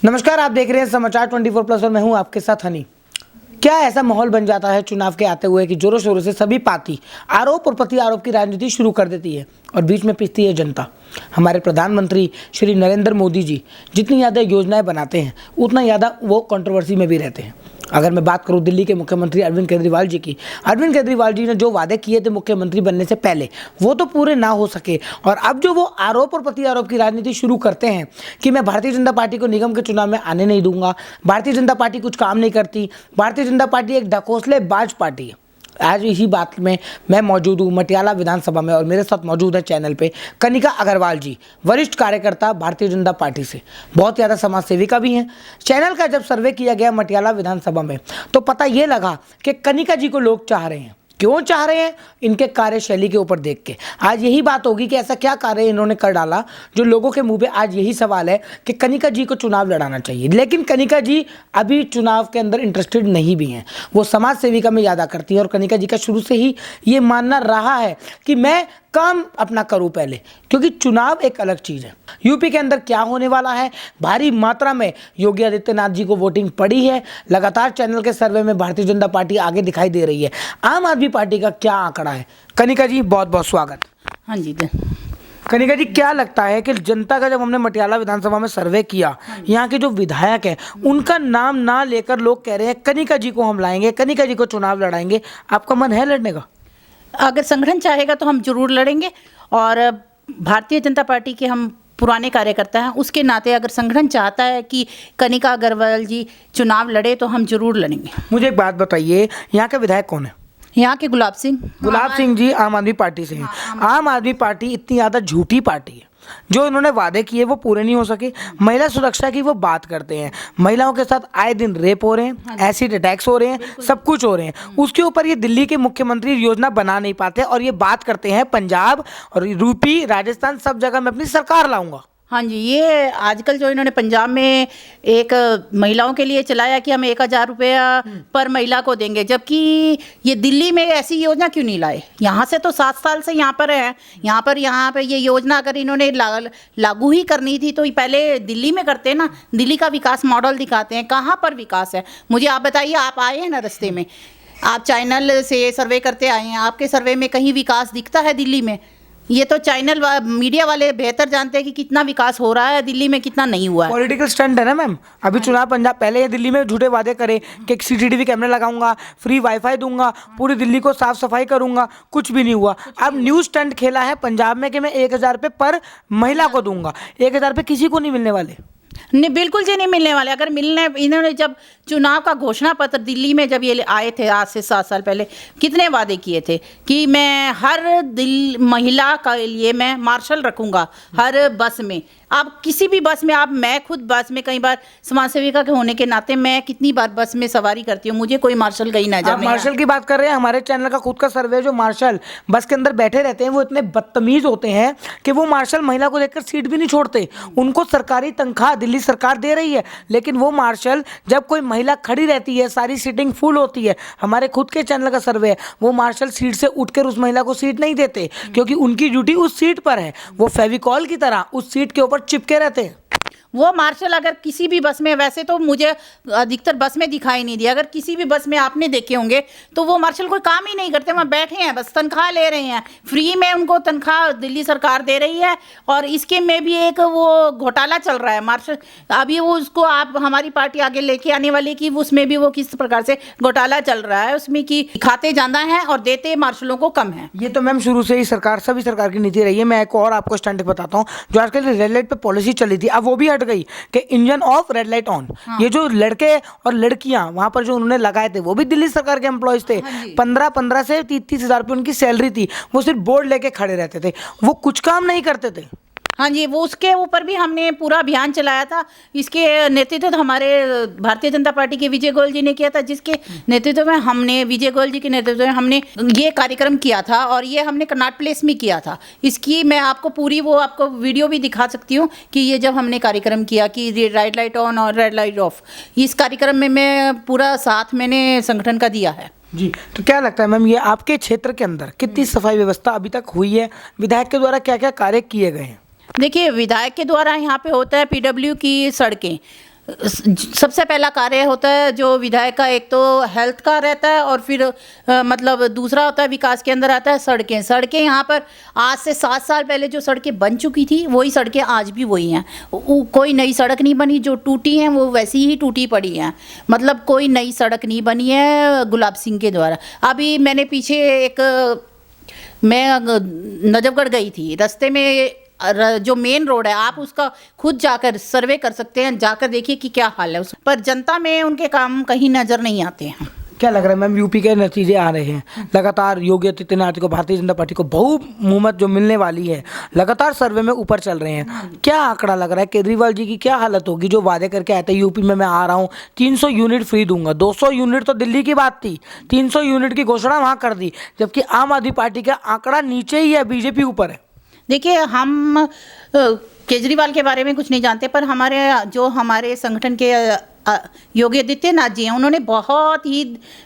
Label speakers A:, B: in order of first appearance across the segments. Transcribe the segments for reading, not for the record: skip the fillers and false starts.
A: नमस्कार, आप देख रहे हैं समाचार 24+ और मैं हूं आपके साथ हनी। क्या ऐसा माहौल बन जाता है चुनाव के आते हुए कि जोरों शोरों से सभी पार्टी आरोप और प्रति आरोप की राजनीति शुरू कर देती है और बीच में पिसती है जनता। हमारे प्रधानमंत्री श्री नरेंद्र मोदी जी जितनी ज़्यादा योजनाएं बनाते हैं उतना ज़्यादा वो कंट्रोवर्सी में भी रहते हैं। अगर मैं बात करूं दिल्ली के मुख्यमंत्री अरविंद केजरीवाल जी की, अरविंद केजरीवाल जी ने जो वादे किए थे मुख्यमंत्री बनने से पहले वो तो पूरे ना हो सके और अब जो वो आरोप और प्रति आरोप की राजनीति शुरू करते हैं कि मैं भारतीय जनता पार्टी को निगम के चुनाव में आने नहीं दूंगा, भारतीय जनता पार्टी कुछ काम नहीं करती, भारतीय जनता पार्टी एक ढकोसलेबाज पार्टी है। आज इसी बात में मैं मौजूद हूँ मटियाला विधानसभा में और मेरे साथ मौजूद है चैनल पे कनिका अग्रवाल जी, वरिष्ठ कार्यकर्ता भारतीय जनता पार्टी से, बहुत ज़्यादा समाज सेविका भी हैं। चैनल का जब सर्वे किया गया मटियाला विधानसभा में तो पता ये लगा कि कनिका जी को लोग चाह रहे हैं। क्यों चाह रहे हैं? इनके कार्यशैली के ऊपर देख के। आज यही बात होगी कि ऐसा क्या कार्य इन्होंने कर डाला जो लोगों के मुंह पे आज यही सवाल है कि कनिका जी को चुनाव लड़ाना चाहिए। लेकिन कनिका जी अभी चुनाव के अंदर इंटरेस्टेड नहीं भी हैं। वो समाज सेविका में ज़्यादा करती हैं और कनिका जी का शुरू से ही ये मानना रहा है कि मैं काम अपना करूं पहले, क्योंकि चुनाव एक अलग चीज़ है। यूपी के अंदर क्या होने वाला है, भारी मात्रा में योगी आदित्यनाथ जी को वोटिंग पड़ी है। लगातार चैनल के सर्वे में भारतीय जनता पार्टी आगे दिखाई दे रही है। आम आदमी पार्टी का क्या आंकड़ा है? कनिका जी बहुत बहुत स्वागत।
B: हाँ जी।
A: कनिका जी, क्या लगता है कि जनता का जब हमने मटियाला विधानसभा में सर्वे किया, यहाँ के जो विधायक हैं उनका नाम ना लेकर लोग कह रहे हैं कनिका जी को हम लाएंगे, कनिका जी को चुनाव लड़ाएंगे, आपका मन है लड़ने का?
B: अगर संगठन चाहेगा तो हम जरूर लड़ेंगे और भारतीय जनता पार्टी के हम पुराने कार्यकर्ता हैं, उसके नाते अगर संगठन चाहता है कि कनिका अग्रवाल जी चुनाव लड़े तो हम जरूर लड़ेंगे।
A: मुझे एक बात बताइए, यहाँ के विधायक कौन है?
B: यहाँ के गुलाब सिंह
A: जी आम आदमी पार्टी से हैं। आम आदमी पार्टी इतनी ज़्यादा झूठी पार्टी है, जो इन्होंने वादे किए वो पूरे नहीं हो सके। महिला सुरक्षा की वो बात करते हैं, महिलाओं के साथ आए दिन रेप हो रहे हैं, एसिड अटैक्स हो रहे हैं, सब कुछ हो रहे हैं। उसके ऊपर ये दिल्ली के मुख्यमंत्री योजना बना नहीं पाते और ये बात करते हैं पंजाब और यूपी, राजस्थान सब जगह मैं अपनी सरकार लाऊंगा।
B: हाँ जी, ये आजकल जो इन्होंने पंजाब में एक महिलाओं के लिए चलाया कि हम 1000 रुपया पर महिला को देंगे, जबकि ये दिल्ली में ऐसी योजना क्यों नहीं लाए? यहाँ से तो 7 साल से यहाँ पर है, यहाँ पर ये योजना अगर इन्होंने लागू ही करनी थी तो पहले दिल्ली में करते ना। दिल्ली का विकास मॉडल दिखाते हैं, कहाँ पर विकास है मुझे आप बताइए। आप आए हैं ना रास्ते में, आप चैनल से सर्वे करते आए हैं, आपके सर्वे में कहीं विकास दिखता है दिल्ली में? ये तो चैनल मीडिया वाले बेहतर जानते हैं कि कितना विकास हो रहा है दिल्ली में, कितना नहीं हुआ है।
A: पॉलिटिकल स्टंट है ना मैम। अभी चुनाव पंजाब पहले ये दिल्ली में झूठे वादे करे कि CCTV कैमरे लगाऊंगा, फ्री वाईफाई दूंगा, पूरी दिल्ली को साफ सफाई करूंगा, कुछ भी नहीं हुआ। अब न्यूज़ स्टंट खेला है पंजाब में कि मैं 1000 रुपये पर महिला को दूंगा। 1000 रुपये किसी को नहीं मिलने वाले।
B: नहीं, बिल्कुल जी नहीं मिलने वाले। अगर मिलने, इन्होंने जब चुनाव का घोषणा पत्र दिल्ली में जब ये आए थे आज से 7 साल पहले, कितने वादे किए थे कि मैं हर महिला के लिए मैं मार्शल रखूंगा हर बस में। आप किसी भी बस में, मैं खुद बस में कई बार समाज सेविका के होने के नाते मैं कितनी बार बस में सवारी करती हूँ, मुझे कोई मार्शल कहीं ना जाए।
A: मार्शल की बात कर रहे हैं, हमारे चैनल का खुद का सर्वे, जो मार्शल बस के अंदर बैठे रहते हैं वो इतने बदतमीज होते हैं कि वो मार्शल महिला को देखकर सीट भी नहीं छोड़ते। उनको सरकारी तनख्वाह दिल्ली सरकार दे रही है, लेकिन वो मार्शल जब कोई महिला खड़ी रहती है, सारी सीटिंग फुल होती है, हमारे खुद के चैनल का सर्वे है, वो मार्शल सीट से उठकर उस महिला को सीट नहीं देते, क्योंकि उनकी ड्यूटी उस सीट पर है। वो फेविकॉल की तरह उस सीट के ऊपर चिपके रहते हैं।
B: वो मार्शल अगर किसी भी बस में, वैसे तो मुझे अधिकतर बस में दिखाई नहीं दिया, अगर किसी भी बस में आपने देखे होंगे तो वो मार्शल कोई काम ही नहीं करते, वहाँ बैठे हैं, बस तनख्वाह ले रहे हैं, फ्री में उनको तनख्वाह दिल्ली सरकार दे रही है। और इसके में भी एक वो घोटाला चल रहा है मार्शल, अभी वो उसको आप हमारी पार्टी आगे लेके आने वाली कि उसमें भी वो किस प्रकार से घोटाला चल रहा है उसमें कि खाते ज़्यादा हैं और देते मार्शलों को कम है।
A: ये तो मैम शुरू से ही सभी सरकार की नीति रही है। मैं एक और आपको स्टंट बताता हूँ, जो आजकल रेड लाइट पे पॉलिसी चली थी, अब वो भी गई कि engine of red light on. ये जो लड़के और लड़कियां वहां पर जो उन्होंने लगाए थे वो भी दिल्ली सरकार के एम्प्लॉयज थे। 15 से 30 हजार रुपये उनकी सैलरी थी। वो सिर्फ बोर्ड लेके खड़े रहते थे, वो कुछ काम नहीं करते थे।
B: हाँ जी, वो उसके ऊपर भी हमने पूरा अभियान चलाया था। इसके नेतृत्व तो हमारे भारतीय जनता पार्टी के विजय गोयल जी ने किया था, जिसके नेतृत्व में हमने, विजय गोयल जी के नेतृत्व में हमने ये कार्यक्रम किया था और ये हमने कर्नाट प्लेस में किया था। इसकी मैं आपको पूरी वो आपको वीडियो भी दिखा सकती हूँ कि ये जब हमने कार्यक्रम किया कि रेड लाइट ऑन और रेड लाइट ऑफ, इस कार्यक्रम में मैं पूरा साथ मैंने संगठन का दिया है।
A: जी, तो क्या लगता है मैम, ये आपके क्षेत्र के अंदर कितनी सफाई व्यवस्था अभी तक हुई है? विधायक के द्वारा क्या क्या कार्य किए गए हैं?
B: देखिए, विधायक के द्वारा यहाँ पे होता है PW की सड़कें, सबसे पहला कार्य होता है जो विधायक का, एक तो हेल्थ का रहता है और फिर मतलब दूसरा होता है विकास के अंदर आता है सड़कें यहाँ पर आज से 7 साल पहले जो सड़कें बन चुकी थी वही सड़कें आज भी वही हैं। कोई नई सड़क नहीं बनी, जो टूटी हैं वो वैसी ही टूटी पड़ी हैं, मतलब कोई नई सड़क नहीं बनी है गुलाब सिंह के द्वारा। अभी मैंने पीछे मैं नजफगढ़ गई थी, रास्ते में जो मेन रोड है आप उसका खुद जाकर सर्वे कर सकते हैं, जाकर देखिए कि क्या हाल है पर जनता में उनके काम कहीं नजर नहीं आते हैं।
A: क्या लग रहा है मैम, यूपी के नतीजे आ रहे हैं लगातार, योगी आदित्यनाथ को, भारतीय जनता पार्टी को बहुमत जो मिलने वाली है, लगातार सर्वे में ऊपर चल रहे हैं। क्या आंकड़ा लग रहा है केजरीवाल जी की क्या हालत होगी जो वादे करके आए थे यूपी में मैं आ रहा हूँ 300 यूनिट फ्री दूंगा, 200 यूनिट तो दिल्ली की बात थी, 300 यूनिट की घोषणा वहां कर दी, जबकि आम आदमी पार्टी का आंकड़ा नीचे ही है, बीजेपी ऊपर है।
B: देखिए हम केजरीवाल के बारे में कुछ नहीं जानते, पर हमारे संगठन के योगी आदित्यनाथ जी हैं, उन्होंने बहुत ही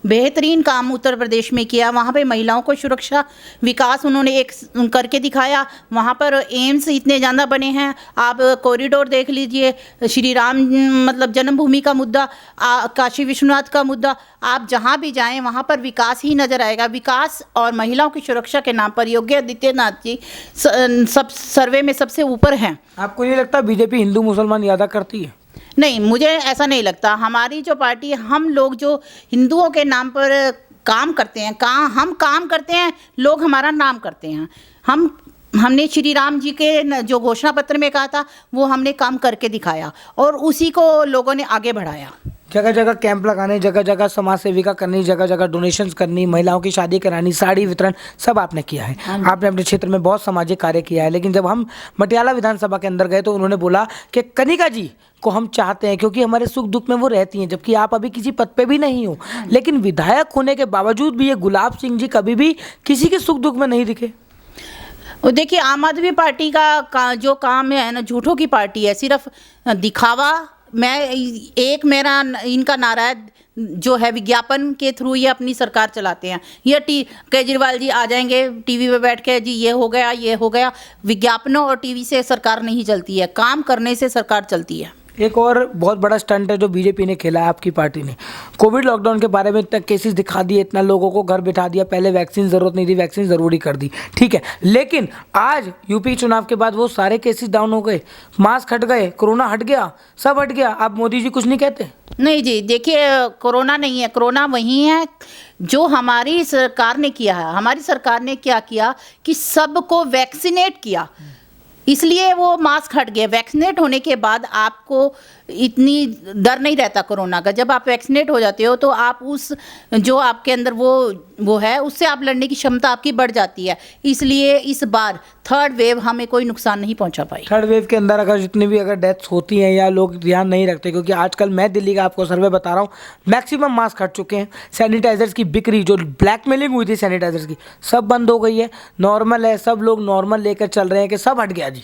B: बेहतरीन काम उत्तर प्रदेश में किया। वहाँ पे महिलाओं को सुरक्षा विकास उन्होंने एक करके दिखाया। वहाँ पर एम्स इतने ज़्यादा बने हैं, आप कॉरिडोर देख लीजिए, श्री राम मतलब जन्मभूमि का मुद्दा, काशी विश्वनाथ का मुद्दा, आप जहाँ भी जाएं वहाँ पर विकास ही नज़र आएगा। विकास और महिलाओं की सुरक्षा के नाम पर योगी आदित्यनाथ जी सब सर्वे में सबसे ऊपर हैं।
A: आपको नहीं लगता बीजेपी हिंदू मुसलमान ज़्यादा करती है?
B: नहीं, मुझे ऐसा नहीं लगता। हमारी जो पार्टी है, हम लोग जो हिंदुओं के नाम पर काम करते हैं, हम काम करते हैं, लोग हमारा नाम करते हैं। हमने श्री राम जी के जो घोषणा पत्र में कहा था वो हमने काम करके दिखाया और उसी को लोगों ने आगे बढ़ाया।
A: जगह जगह कैंप लगाने, जगह जगह समाज सेविका करनी, जगह जगह डोनेशंस करनी, महिलाओं की शादी करानी, साड़ी वितरण, सब आपने किया है। आपने अपने क्षेत्र में बहुत सामाजिक कार्य किया है। लेकिन जब हम मटियाला विधानसभा के अंदर गए तो उन्होंने बोला कि कनिका जी को हम चाहते हैं क्योंकि हमारे सुख दुख में वो रहती हैं, जबकि आप अभी किसी पद पे भी नहीं हो। लेकिन विधायक होने के बावजूद भी ये गुलाब सिंह जी कभी भी किसी के सुख दुख में नहीं दिखे।
B: देखिए, आम आदमी पार्टी का जो काम है ना, झूठों की पार्टी है, सिर्फ दिखावा। मेरा इनका नारा है जो है विज्ञापन के थ्रू ये अपनी सरकार चलाते हैं। ये केजरीवाल जी आ जाएंगे टीवी पे बैठ के, जी ये हो गया। विज्ञापनों और टीवी से सरकार नहीं चलती है, काम करने से सरकार चलती है।
A: एक और बहुत बड़ा स्टंट है जो बीजेपी ने खेला है आपकी पार्टी ने। कोविड लॉकडाउन के बारे में इतना केसेस दिखा दिए, इतना लोगों को घर बिठा दिया, पहले वैक्सीन ज़रूरत नहीं थी, वैक्सीन ज़रूरी कर दी, ठीक है। लेकिन आज यूपी चुनाव के बाद वो सारे केसेस डाउन हो गए, मास्क हट गए, कोरोना हट गया, सब हट गया। अब मोदी जी कुछ नहीं कहते?
B: नहीं जी, देखिए कोरोना नहीं है, कोरोना वही है जो हमारी सरकार ने किया है। हमारी सरकार ने क्या किया कि सबको वैक्सीनेट किया, इसलिए वो मास्क हट गए। वैक्सीनेट होने के बाद आपको इतनी डर नहीं रहता कोरोना का। जब आप वैक्सीनेट हो जाते हो तो आप उस जो आपके अंदर वो है उससे आप लड़ने की क्षमता आपकी बढ़ जाती है। इसलिए इस बार थर्ड वेव हमें कोई नुकसान नहीं पहुंचा पाई।
A: थर्ड वेव के अंदर अगर जितनी भी अगर डेथ्स होती हैं या लोग ध्यान नहीं रखते, क्योंकि आजकल मैं दिल्ली का आपको सर्वे बता रहा हूँ, मैक्सिमम मास्क हट चुके हैं। सैनिटाइजर्स की बिक्री, जो ब्लैकमेलिंग हुई थी सैनिटाइजर्स की, सब बंद हो गई है, नॉर्मल है, सब लोग नॉर्मल लेकर चल रहे हैं कि सब हट गया जी।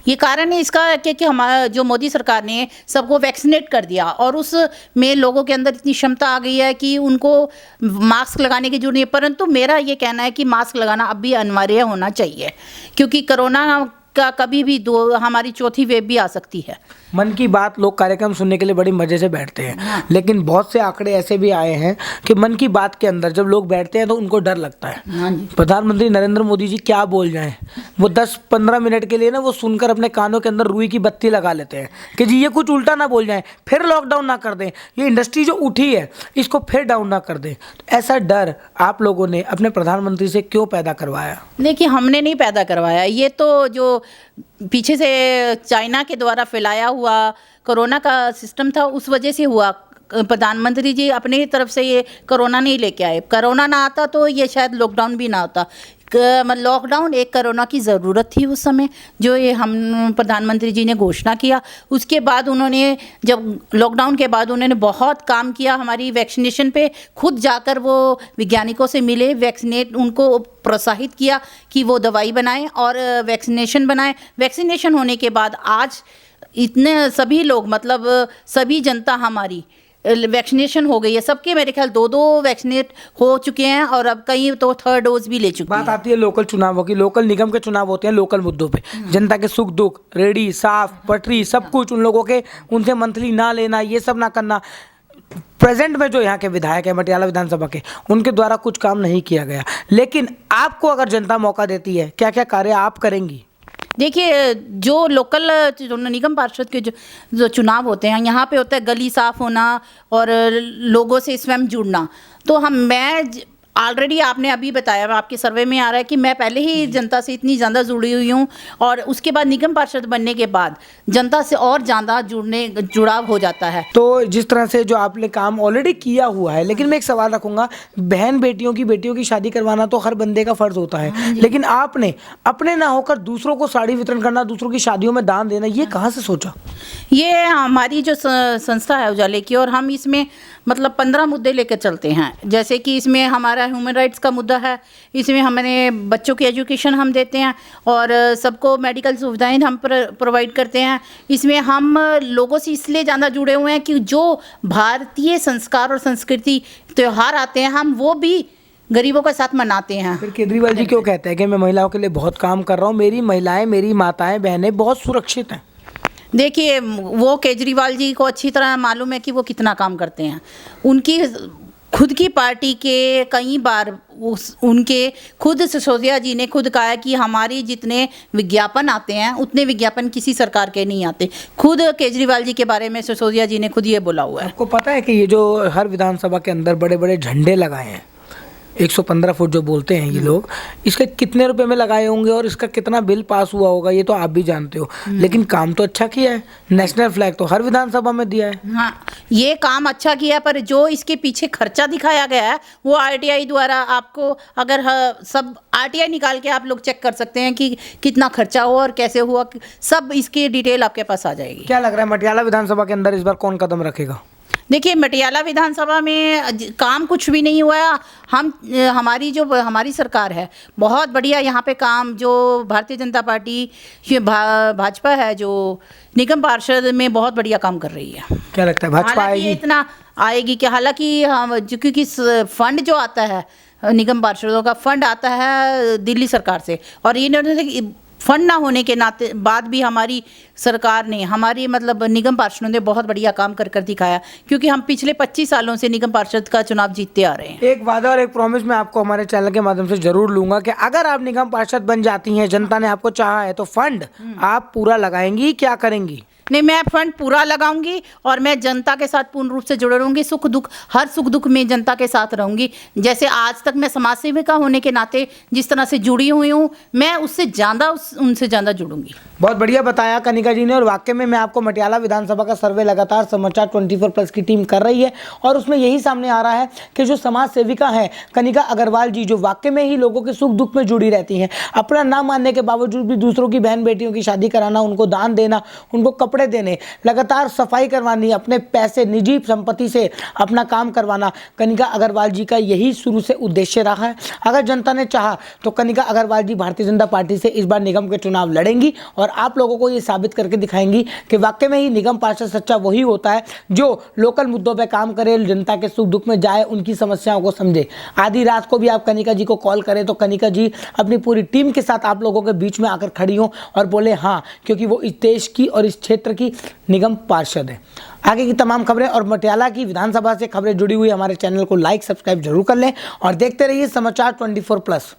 B: ये कारण है इसका कि हमारा जो मोदी सरकार ने सबको वैक्सीनेट कर दिया और उसमें लोगों के अंदर इतनी क्षमता आ गई है कि उनको मास्क लगाने की जरूरत नहीं है। परंतु मेरा ये कहना है कि मास्क लगाना अब भी अनिवार्य होना चाहिए, क्योंकि कोरोना का कभी भी हमारी चौथी वेव भी आ सकती है।
A: मन की बात लोग कार्यक्रम सुनने के लिए बड़ी मजे से बैठते हैं, लेकिन बहुत से आंकड़े ऐसे भी आए हैं कि मन की बात के अंदर जब लोग बैठते हैं तो उनको डर लगता है। प्रधानमंत्री नरेंद्र मोदी जी क्या बोल जाएं, वो 10-15 मिनट के लिए ना वो सुनकर अपने कानों के अंदर रुई की बत्ती लगा लेते हैं कि जी ये कुछ उल्टा ना बोल जाएं, फिर लॉकडाउन ना कर दें, ये इंडस्ट्री जो उठी है इसको फिर डाउन ना कर दें। ऐसा डर आप लोगों ने अपने प्रधानमंत्री से क्यों पैदा करवाया?
B: देखिए, हमने नहीं पैदा करवाया, ये तो जो पीछे से चाइना के द्वारा फैलाया हुआ कोरोना का सिस्टम था उस वजह से हुआ। प्रधानमंत्री जी अपनी तरफ से ये कोरोना नहीं लेके आए। कोरोना ना आता तो ये शायद लॉकडाउन भी ना होता। लॉकडाउन एक कोरोना की ज़रूरत थी उस समय, जो ये हम प्रधानमंत्री जी ने घोषणा किया। उसके बाद उन्होंने जब लॉकडाउन के बाद उन्होंने बहुत काम किया हमारी वैक्सीनेशन पे, खुद जाकर वो वैज्ञानिकों से मिले, उनको प्रोत्साहित किया कि वो दवाई बनाएं और वैक्सीनेशन बनाएं। वैक्सीनेशन होने के बाद आज इतने सभी लोग, मतलब सभी जनता हमारी वैक्सीनेशन हो गई है सबके, मेरे ख्याल 2-2 वैक्सीनेट हो चुके हैं और अब कई तो 3rd डोज भी ले चुके
A: बात
B: हैं।
A: आती है लोकल चुनावों की। लोकल निगम के चुनाव होते हैं लोकल मुद्दों पे, जनता के सुख दुख, रेडी साफ पटरी सब कुछ, उन लोगों के उनसे मंथली ना लेना, ये सब ना करना। प्रेजेंट में जो यहाँ के विधायक है मटियाला विधानसभा के, उनके द्वारा कुछ काम नहीं किया गया। लेकिन आपको अगर जनता मौका देती है, क्या क्या कार्य आप करेंगी?
B: देखिए, जो लोकल जो निगम पार्षद के जो चुनाव होते हैं, यहाँ पे होता है गली साफ होना और लोगों से स्वयं जुड़ना। तो मैं ऑलरेडी आपने अभी बताया, आपके सर्वे में आ रहा है कि मैं पहले ही जनता से इतनी ज़्यादा जुड़ी हुई हूँ और उसके बाद निगम पार्षद बनने के बाद जनता से और ज़्यादा जुड़ाव हो जाता है।
A: तो जिस तरह से जो आपने काम ऑलरेडी किया हुआ है, लेकिन मैं एक सवाल रखूंगा, बहन बेटियों की शादी करवाना तो हर बंदे का फर्ज होता है, लेकिन आपने अपने ना होकर दूसरों को साड़ी वितरण करना, दूसरों की शादियों में दान देना, ये कहाँ से सोचा?
B: ये हमारी जो संस्था है उजाले की, और हम इसमें मतलब 15 मुद्दे लेकर चलते हैं। जैसे कि इसमें हमारा ह्यूमन राइट्स का मुद्दा है, इसमें हमारे बच्चों की एजुकेशन हम देते हैं और सबको मेडिकल सुविधाएं हम प्रोवाइड करते हैं। इसमें हम लोगों से इसलिए ज़्यादा जुड़े हुए हैं कि जो भारतीय संस्कार और संस्कृति त्यौहार आते हैं, हम वो भी गरीबों के साथ मनाते हैं।
A: फिर केजरीवाल जी क्यों कहते हैं कि मैं महिलाओं के लिए बहुत काम कर रहा हूँ, मेरी महिलाएं, मेरी माताएं बहनें बहुत सुरक्षित हैं?
B: देखिए, वो केजरीवाल जी को अच्छी तरह मालूम है कि वो कितना काम करते हैं। उनकी खुद की पार्टी के कई बार उनके खुद सिसोदिया जी ने खुद कहा है कि हमारी जितने विज्ञापन आते हैं उतने विज्ञापन किसी सरकार के नहीं आते। खुद केजरीवाल जी के बारे में सिसोदिया जी ने खुद ये बोला हुआ है।
A: आपको पता है कि ये जो हर विधानसभा के अंदर बड़े बड़े झंडे लगाए हैं, 115 फुट जो बोलते हैं ये लोग, इसके कितने रुपए में लगाए होंगे और इसका कितना बिल पास हुआ होगा, ये तो आप भी जानते हो। लेकिन काम तो अच्छा किया है, नेशनल फ्लैग तो हर विधानसभा में दिया है।
B: हाँ, ये काम अच्छा किया, पर जो इसके पीछे खर्चा दिखाया गया है वो आरटीआई द्वारा, आपको अगर सब आरटीआई निकाल के आप लोग चेक कर सकते हैं कि कितना खर्चा हुआ और कैसे हुआ, सब इसकी डिटेल आपके पास आ जाएगी।
A: क्या लग रहा है मटियाला विधानसभा के अंदर इस बार कौन कदम रखेगा?
B: देखिए, मटियाला विधानसभा में काम कुछ भी नहीं हुआ है। हमारी सरकार है बहुत बढ़िया, यहाँ पे काम जो भारतीय जनता पार्टी भाजपा है जो निगम पार्षद में बहुत बढ़िया काम कर रही है।
A: क्या लगता है भाजपा आएगी?
B: इतना आएगी कि हालांकि हम क्योंकि फंड जो आता है निगम पार्षदों का फंड आता है दिल्ली सरकार से, और इन्होंने फंड ना होने के नाते बाद भी हमारी सरकार ने, हमारी मतलब निगम पार्षदों ने बहुत बढ़िया काम कर दिखाया, क्योंकि हम पिछले 25 सालों से निगम पार्षद का चुनाव जीतते आ रहे हैं।
A: एक वादा और एक प्रॉमिस मैं आपको हमारे चैनल के माध्यम से जरूर लूंगा कि अगर आप निगम पार्षद बन जाती हैं, जनता ने आपको चाहा है, तो फंड आप पूरा लगाएंगी, क्या करेंगी?
B: नहीं, मैं फंड पूरा लगाऊंगी और मैं जनता के साथ पूर्ण रूप से जुड़े रहूंगी। हर सुख दुख में जनता के साथ रहूंगी। जैसे आज तक मैं समाज सेविका होने के नाते जिस तरह से जुड़ी हुई हूँ, मैं उससे ज़्यादा उनसे ज़्यादा जुड़ूंगी।
A: बहुत बढ़िया बताया कनिका जी ने, और वाकई में मैं आपको मटियाला विधानसभा का सर्वे लगातार समाचार 24+ की टीम कर रही है, और उसमें यही सामने आ रहा है कि जो समाज सेविका हैं कनिका अग्रवाल जी, जो वाकई में ही लोगों के सुख दुख में जुड़ी रहती हैं, अपना ना मानने के बावजूद भी दूसरों की बहन बेटियों की शादी कराना, उनको दान देना, उनको कपड़े देने, लगातार सफाई करवानी, अपने पैसे निजी संपत्ति से अपना काम करवाना, कनिका अग्रवाल जी का यही शुरू से उद्देश्य रहा है। अगर जनता ने चाहा तो कनिका अग्रवाल जी भारतीय जनता पार्टी से इस बार निगम के चुनाव लड़ेंगी और आप लोगों को ये साबित करके दिखाएंगी कि वाकई में ही निगम पार्षद सच्चा वही होता है जो लोकल मुद्दों पर काम करे, जनता के सुख दुख में जाए, उनकी समस्याओं को समझे। आधी रात को भी आप कनिका जी को कॉल करें तो कनिका जी अपनी पूरी टीम के साथ आप लोगों के बीच में आकर खड़ी हों और बोले हाँ, क्योंकि वो इस देश की और इस क्षेत्र की निगम पार्षद है। आगे की तमाम खबरें और मटियाला की विधानसभा से खबरें जुड़ी हुई हमारे चैनल को लाइक सब्सक्राइब जरूर कर लें और देखते रहिए समाचार 24+।